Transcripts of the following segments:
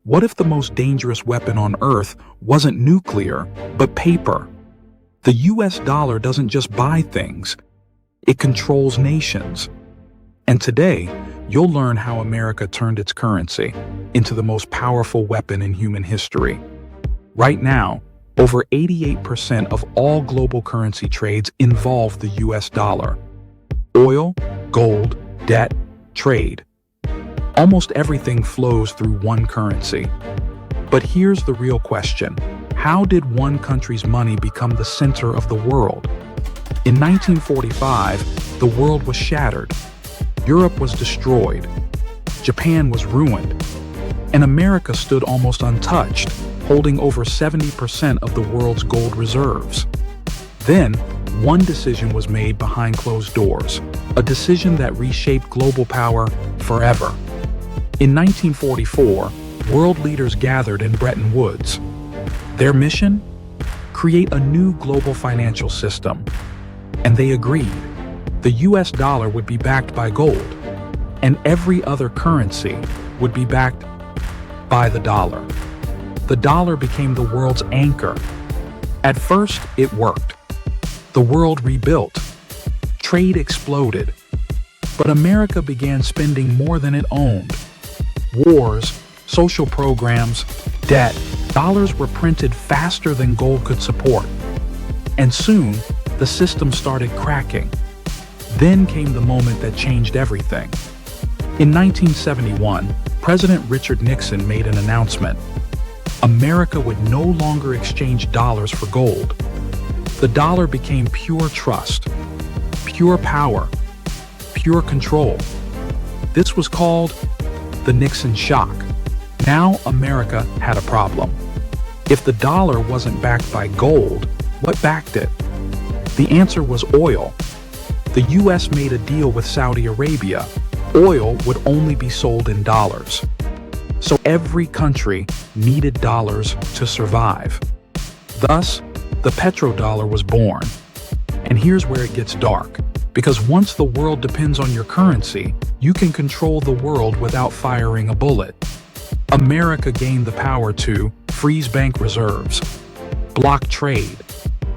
What if the most dangerous weapon on Earth wasn't nuclear, but paper? The US dollar doesn't just buy things, it controls nations. And today, you'll learn how America turned its currency into the most powerful weapon in human history. Right now, over 88% of all global currency trades involve the US dollar. Oil, gold, debt, trade. Almost everything flows through one currency. But here's the real question. How did one country's money become the center of the world? In 1945, the world was shattered. Europe was destroyed. Japan was ruined. And America stood almost untouched, holding over 70% of the world's gold reserves. Then, one decision was made behind closed doors, a decision that reshaped global power forever. In 1944, world leaders gathered in Bretton Woods. Their mission? Create a new global financial system. And they agreed. The US dollar would be backed by gold, and every other currency would be backed by the dollar. The dollar became the world's anchor. At first, it worked. The world rebuilt. Trade exploded. But America began spending more than it owned. Wars, social programs, debt. Dollars were printed faster than gold could support. And soon, the system started cracking. Then came the moment that changed everything. In 1971, President Richard Nixon made an announcement. America would no longer exchange dollars for gold. The dollar became pure trust, pure power, pure control. This was called the Nixon shock. Now America had a problem. If the dollar wasn't backed by gold, what backed it? The answer was oil. The US made a deal with Saudi Arabia. Oil would only be sold in dollars. So every country needed dollars to survive. Thus, the PetroDollar was born. And here's where it gets dark. Because once the world depends on your currency, you can control the world without firing a bullet. America gained the power to freeze bank reserves, block trade,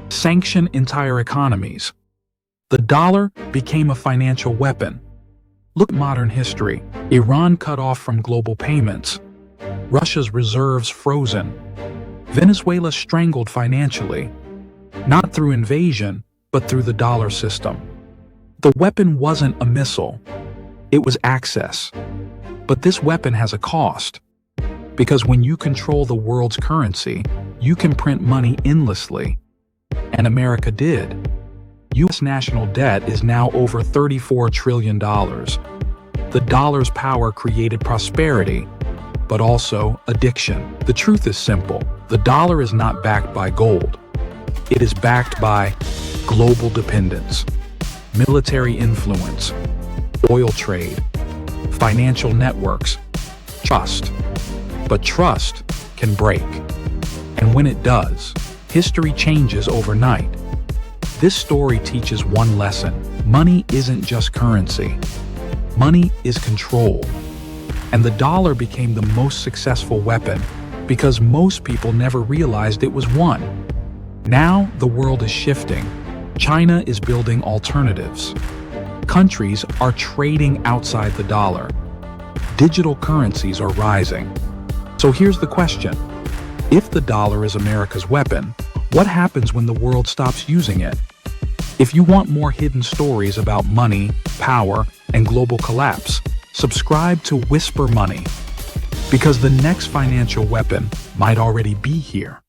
sanction entire economies. The dollar became a financial weapon. Look at modern history. Iran cut off from global payments. Russia's reserves frozen. Venezuela strangled financially, not through invasion, but through the dollar system. The weapon wasn't a missile. It was access. But this weapon has a cost. Because when you control the world's currency, you can print money endlessly. And America did. U.S. national debt is now over $34 trillion. The dollar's power created prosperity, but also addiction. The truth is simple. The dollar is not backed by gold. It is backed by global dependence, military influence, oil trade, financial networks, trust. But trust can break. And when it does, history changes overnight. This story teaches one lesson. Money isn't just currency. Money is control. And the dollar became the most successful weapon because most people never realized it was one. Now the world is shifting. China is building alternatives. Countries are trading outside the dollar. Digital currencies are rising. So here's the question. If the dollar is America's weapon, what happens when the world stops using it? If you want more hidden stories about money, power, and global collapse, subscribe to Whisper Money, because the next financial weapon might already be here.